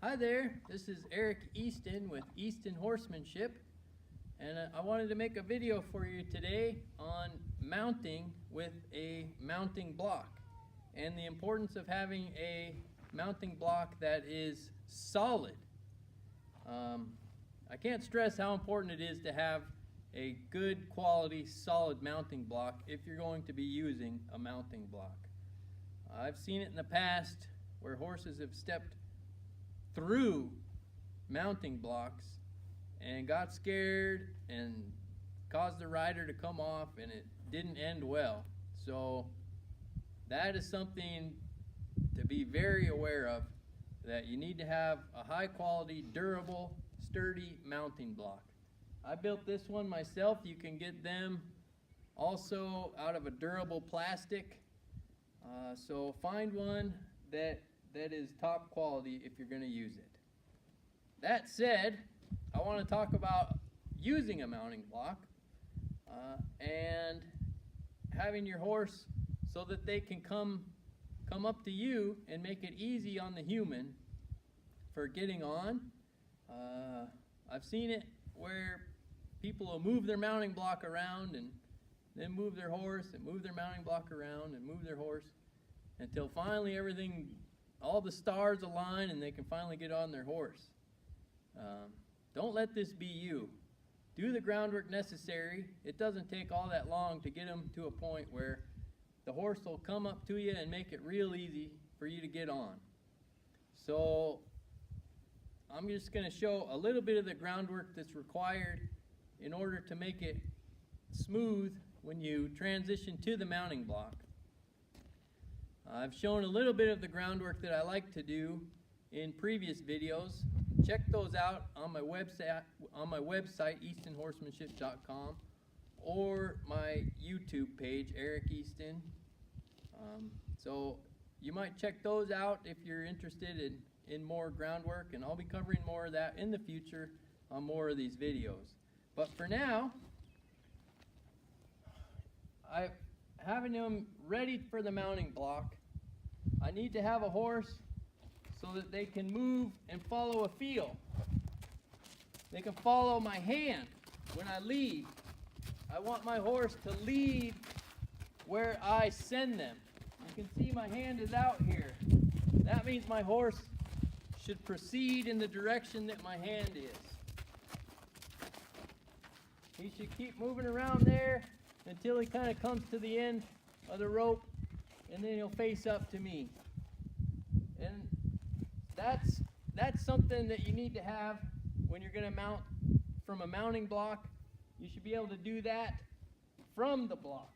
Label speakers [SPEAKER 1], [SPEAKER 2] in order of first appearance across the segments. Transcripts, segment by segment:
[SPEAKER 1] Hi there, this is Eric Easton with Easton Horsemanship, and I wanted to make a video for you today on mounting with a mounting block and the importance of having a mounting block that is solid. I can't stress how important it is to have a good quality solid mounting block if you're going to be using a mounting block. I've seen it in the past where horses have stepped through mounting blocks and got scared and caused the rider to come off, and it didn't end well. So that is something to be very aware of, that you need to have a high quality, durable, sturdy mounting block. I built this one myself. You can get them also out of a durable plastic. So find one that is top quality if you're going to use it. That said, I want to talk about using a mounting block and having your horse so that they can come up to you and make it easy on the human for getting on. I've seen it where people will move their mounting block around and then move their horse and move their mounting block around and move their horse until finally all the stars align and they can finally get on their horse. Don't let this be you. Do the groundwork necessary. It doesn't take all that long to get them to a point where the horse will come up to you and make it real easy for you to get on. So I'm just going to show a little bit of the groundwork that's required in order to make it smooth when you transition to the mounting block. I've shown a little bit of the groundwork that I like to do in previous videos. Check those out on my website, eastonhorsemanship.com, or my YouTube page, Eric Easton. So you might check those out if you're interested in more groundwork, and I'll be covering more of that in the future on more of these videos. But for now, having them ready for the mounting block, I need to have a horse so that they can move and follow a feel. They can follow my hand when I lead. I want my horse to lead where I send them. You can see my hand is out here. That means my horse should proceed in the direction that my hand is. He should keep moving around there until he kind of comes to the end of the rope, and then he'll face up to me. And that's something that you need to have when you're going to mount from a mounting block. You should be able to do that from the block.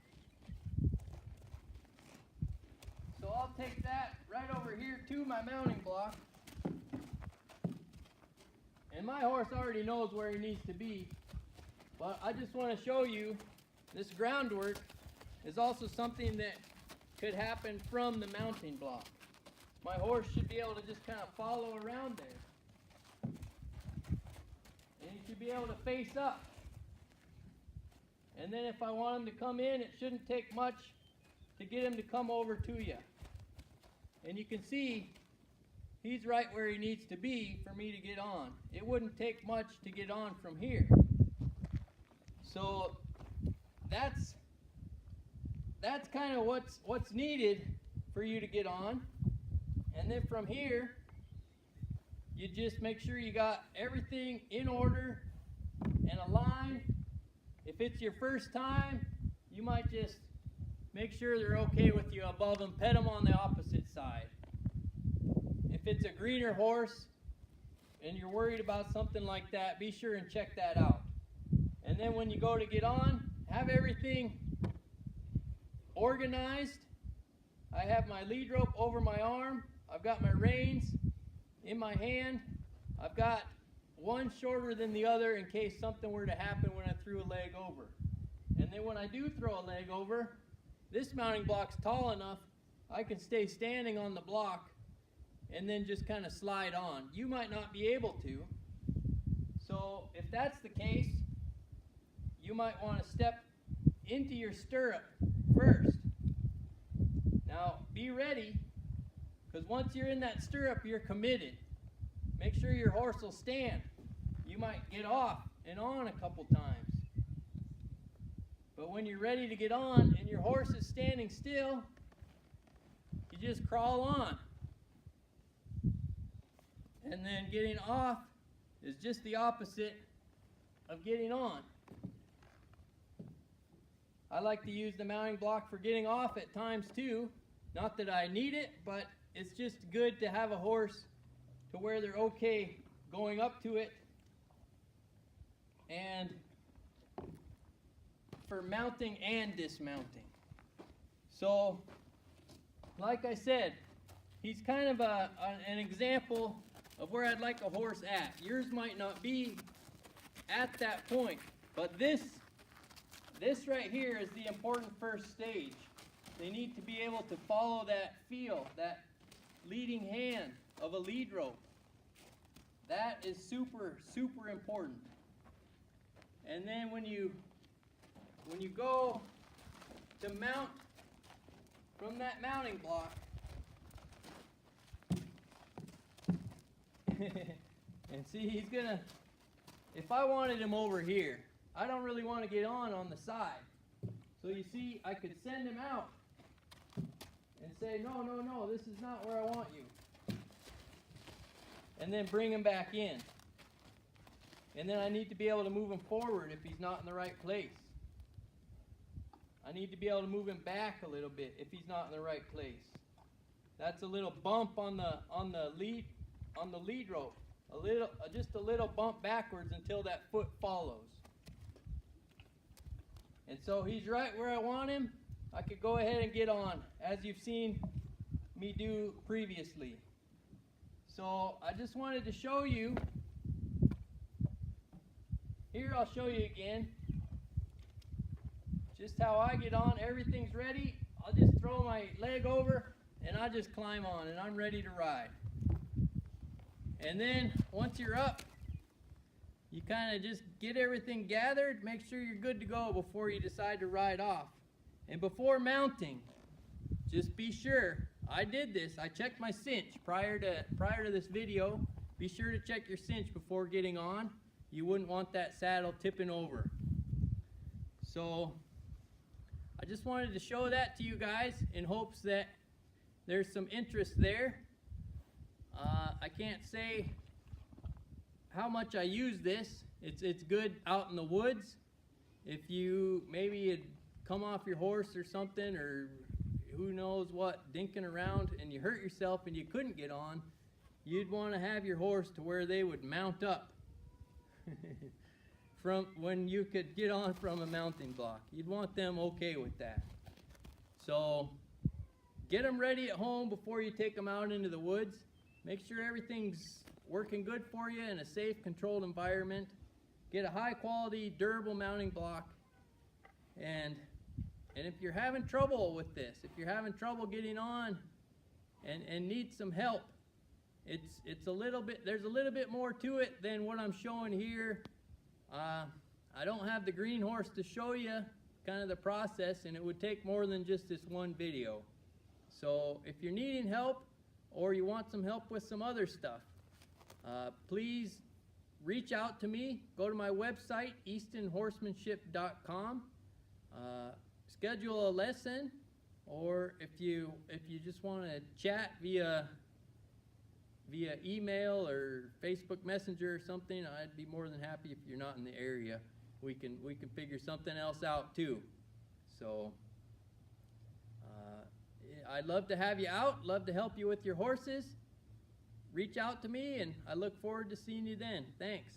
[SPEAKER 1] So I'll take that right over here to my mounting block, and my horse already knows where he needs to be, but I just want to show you this groundwork is also something that could happen from the mounting block. My horse should be able to just kind of follow around there, and he should be able to face up. And then if I want him to come in, it shouldn't take much to get him to come over to you. And you can see he's right where he needs to be for me to get on. It wouldn't take much to get on from here. So that's kind of what's needed for you to get on. And then from here, you just make sure you got everything in order and aligned. If it's your first time, you might just make sure they're okay with you above them. Pet them on the opposite side. If it's a greener horse and you're worried about something like that, be sure and check that out. And then when you go to get on, have everything organized. I have my lead rope over my arm. I've got my reins in my hand. I've got one shorter than the other in case something were to happen when I threw a leg over. And then when I do throw a leg over, this mounting block's tall enough I can stay standing on the block and then just kind of slide on. You might not be able to. So if that's the case, you might want to step into your stirrup first. Now be ready, because once you're in that stirrup, you're committed. make sure your horse will stand. You might get off and on a couple times. But when you're ready to get on and your horse is standing still, you just crawl on. And then getting off is just the opposite of getting on. I like to use the mounting block for getting off at times too. Not that I need it, but it's just good to have a horse to where they're okay going up to it. And for mounting and dismounting. So, like I said, he's kind of an example of where I'd like a horse at. Yours might not be at that point, but this right here is the important first stage. They need to be able to follow that feel, that leading hand of a lead rope. That is super, super important. And then when you go to mount from that mounting block, and see, he's gonna, if I wanted him over here, I don't really want to get on the side. So you see, I could send him out and say, no, no, no, this is not where I want you. And then bring him back in. And then I need to be able to move him forward if he's not in the right place. I need to be able to move him back a little bit if he's not in the right place. That's a little bump on the lead rope. Just a little bump backwards until that foot follows. And so he's right where I want him. I could go ahead and get on, as you've seen me do previously. So I just wanted to show you. Here I'll show you again just how I get on. Everything's ready. I'll just throw my leg over and I just climb on and I'm ready to ride. And then once you're up, you kind of just get everything gathered, make sure you're good to go before you decide to ride off. And before mounting, just be sure, I did this, I checked my cinch prior to this video. Be sure to check your cinch before getting on. You wouldn't want that saddle tipping over. So I just wanted to show that to you guys in hopes that there's some interest there. I can't say how much I use this. It's good out in the woods. If you maybe had come off your horse or something, or who knows what, dinking around and you hurt yourself and you couldn't get on, you'd want to have your horse to where they would mount up from when you could get on from a mounting block. You'd want them okay with that. So get them ready at home before you take them out into the woods. Make sure everything's working good for you in a safe, controlled environment. Get a high quality, durable mounting block. And if you're having trouble with this, if you're having trouble getting on and need some help, it's a little bit, there's a little bit more to it than what I'm showing here. I don't have the green horse to show you kind of the process, and it would take more than just this one video. So if you're needing help or you want some help with some other stuff, please reach out to me. Go to my website, eastonhorsemanship.com. Schedule a lesson, or if you just want to chat via email or Facebook Messenger or something, I'd be more than happy. If you're not in the area, we can figure something else out too. So I'd love to have you out, love to help you with your horses. Reach out to me, and I look forward to seeing you then. Thanks.